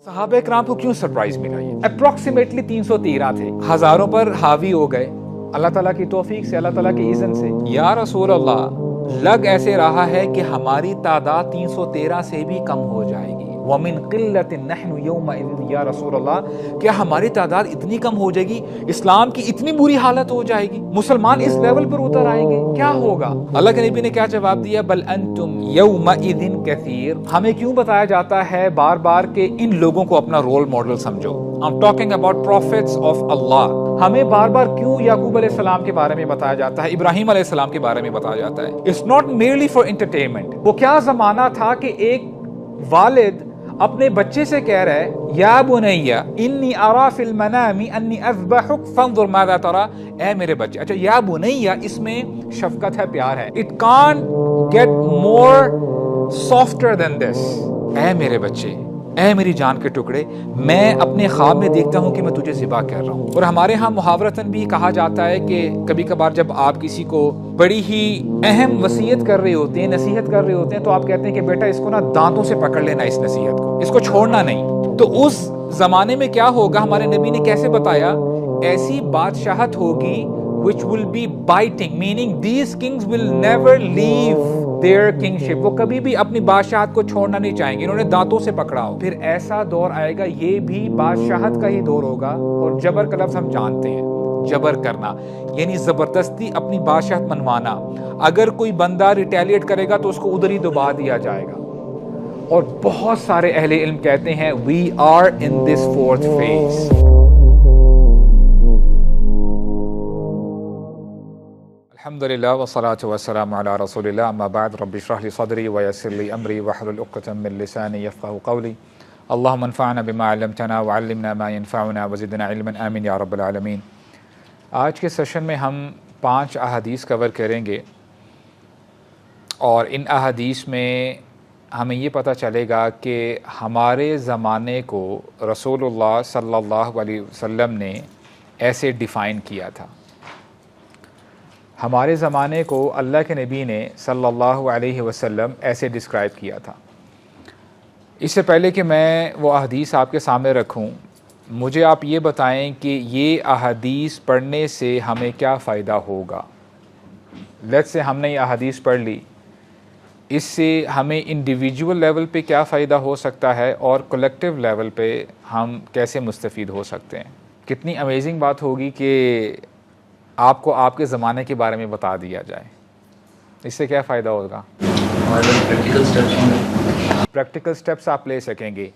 صحابہ اکرام کو کیوں سرپرائز ملا؟ یہ اپروکسیمیٹلی 313 تھے، ہزاروں پر حاوی ہو گئے اللہ تعالیٰ کی توفیق سے، اللہ تعالیٰ کے اذن سے۔ یا رسول اللہ، لگ ایسے رہا ہے کہ ہماری تعداد 313 سے بھی کم ہو جائے گی۔ وَمِن قِلَّةٍ نَحْنُ يَوْمَئِذٍ یا رسول اللہ، کیا ہماری تعداد اتنی کم ہو جائے گی، اسلام کی اتنی بری حالت ہو جائے گی، مسلمان اس لیول پر اتر آئیں گے، کیا ہوگا؟ اللہ کے نبی نے کیا جواب دیا؟ بل انتم یومئذ کثیر۔ ہمیں کیوں بتایا جاتا ہے بار بار کہ ان لوگوں کو اپنا رول ماڈل سمجھو؟ I'm talking about prophets of Allah۔ ہمیں بار بار کیوں یعقوب علیہ السلام کے بارے میں بتایا جاتا ہے، ابراہیم علیہ السلام کے بارے میں بتایا جاتا ہے؟ It's not merely for entertainment۔ وہ کیا زمانہ تھا کہ ایک والد اپنے بچے سے کہہ رہا ہے یا بنی انی ارا فی المنام انی اذبحک فانظر ماذا تری۔ اے میرے بچے، اچھا یا بنی، اس میں شفقت ہے، پیار ہے۔ It can't get more softer than this۔ اے میرے بچے، اے میری جان کے ٹکڑے، میں اپنے خواب میں دیکھتا ہوں کہ میں تجھے ذبح کر رہا ہوں۔ اور ہمارے ہاں محاورتاً بھی کہا جاتا ہے کہ کبھی کبھار جب آپ کسی کو بڑی ہی اہم وصیت کر رہے ہوتے ہیں، نصیحت کر رہے ہوتے ہیں، تو آپ کہتے ہیں کہ بیٹا اس کو نا دانتوں سے پکڑ لینا، اس نصیحت کو، اس کو چھوڑنا نہیں۔ تو اس زمانے میں کیا ہوگا؟ ہمارے نبی نے کیسے بتایا؟ ایسی بادشاہت ہوگی which will be biting, meaning these kings will never leave their kingship۔ وہ کبھی بھی اپنی بادشاہت کو چھوڑنا نہیں چاہیں گے، انہوں نے دانتوں سے پکڑا ہو۔ پھر ایسا دور آئے گا، یہ بھی بادشاہت کا ہی دور ہوگا، اور جبر کا لفظ ہم جانتے ہیں، جبر کرنا یعنی زبردستی اپنی بادشاہت منوانا۔ اگر کوئی بندہ ریٹیلیٹ کرے گا تو اس کو ادھر ہی دبا دیا جائے گا۔ اور بہت سارے اہل علم کہتے ہیں we are in this fourth phase۔ الحمدللہ والصلاة والسلام علی رسول اللہ، اما بعد، رب اشرح لی صدری ویسر لی امری واحلل عقدۃ من لسانی یفقہوا قولی۔ اللہم انفعنا بما علمتنا وعلمنا ما ينفعنا وزدنا علما، آمین یا رب العالمین۔ آج کے سیشن میں ہم 5 احادیث کور کریں گے، اور ان احادیث میں ہمیں یہ پتہ چلے گا کہ ہمارے زمانے کو رسول اللہ صلی اللہ علیہ وسلم نے ایسے ڈیفائن کیا تھا، ہمارے زمانے کو اللہ کے نبی نے صلی اللہ علیہ وسلم ایسے ڈسکرائب کیا تھا۔ اس سے پہلے کہ میں وہ احادیث آپ کے سامنے رکھوں، مجھے آپ یہ بتائیں کہ یہ احادیث پڑھنے سے ہمیں کیا فائدہ ہوگا؟ لیٹس سے ہم نے یہ احادیث پڑھ لی، اس سے ہمیں انڈیویجول لیول پہ کیا فائدہ ہو سکتا ہے، اور کلیکٹیو لیول پہ ہم کیسے مستفید ہو سکتے ہیں؟ کتنی امیزنگ بات ہوگی کہ آپ کو آپ کے زمانے کے بارے میں بتا دیا جائے، اس سے کیا فائدہ ہوگا؟ پریکٹیکل سٹیپس آپ لے سکیں گے،